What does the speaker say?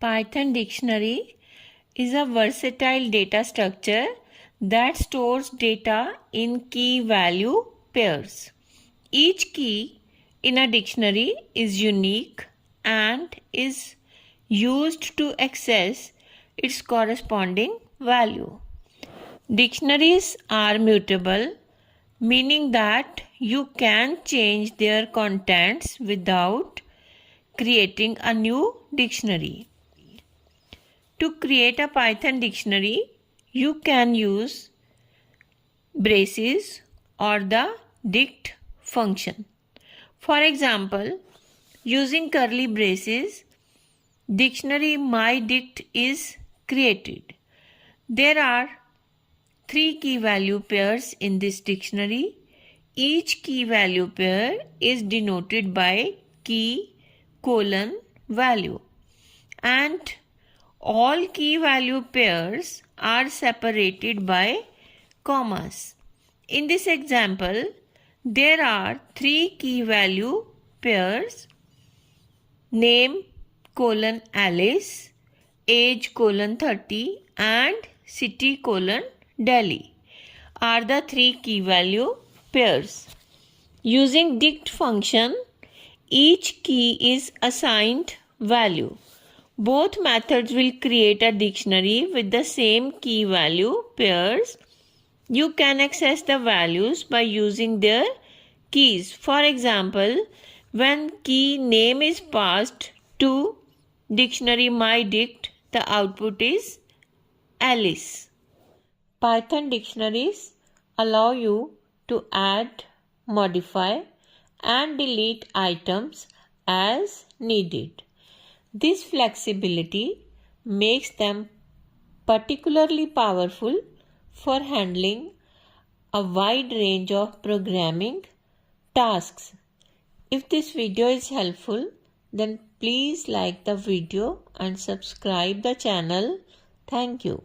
Python dictionary is a versatile data structure that stores data in key-value pairs. Each key in a dictionary is unique and is used to access its corresponding value. Dictionaries are mutable, meaning that you can change their contents without creating a new dictionary. To create a Python dictionary, you can use braces or the dict function. For example, using curly braces, dictionary myDict is created. There are 3 key value pairs in this dictionary. Each key value pair is denoted by key:value, and all key value pairs are separated by commas. In this example, there are 3 key value pairs: name:Alice, age:30, and city:Delhi are the 3 key value pairs. Using dict function, each key is assigned value. Both methods will create a dictionary with the same key value pairs. You can access the values by using their keys. For example, when key name is passed to dictionary myDict, the output is Alice. Python dictionaries allow you to add, modify, and delete items as needed. This flexibility makes them particularly powerful for handling a wide range of programming tasks. If this video is helpful, then please like the video and subscribe the channel. Thank you.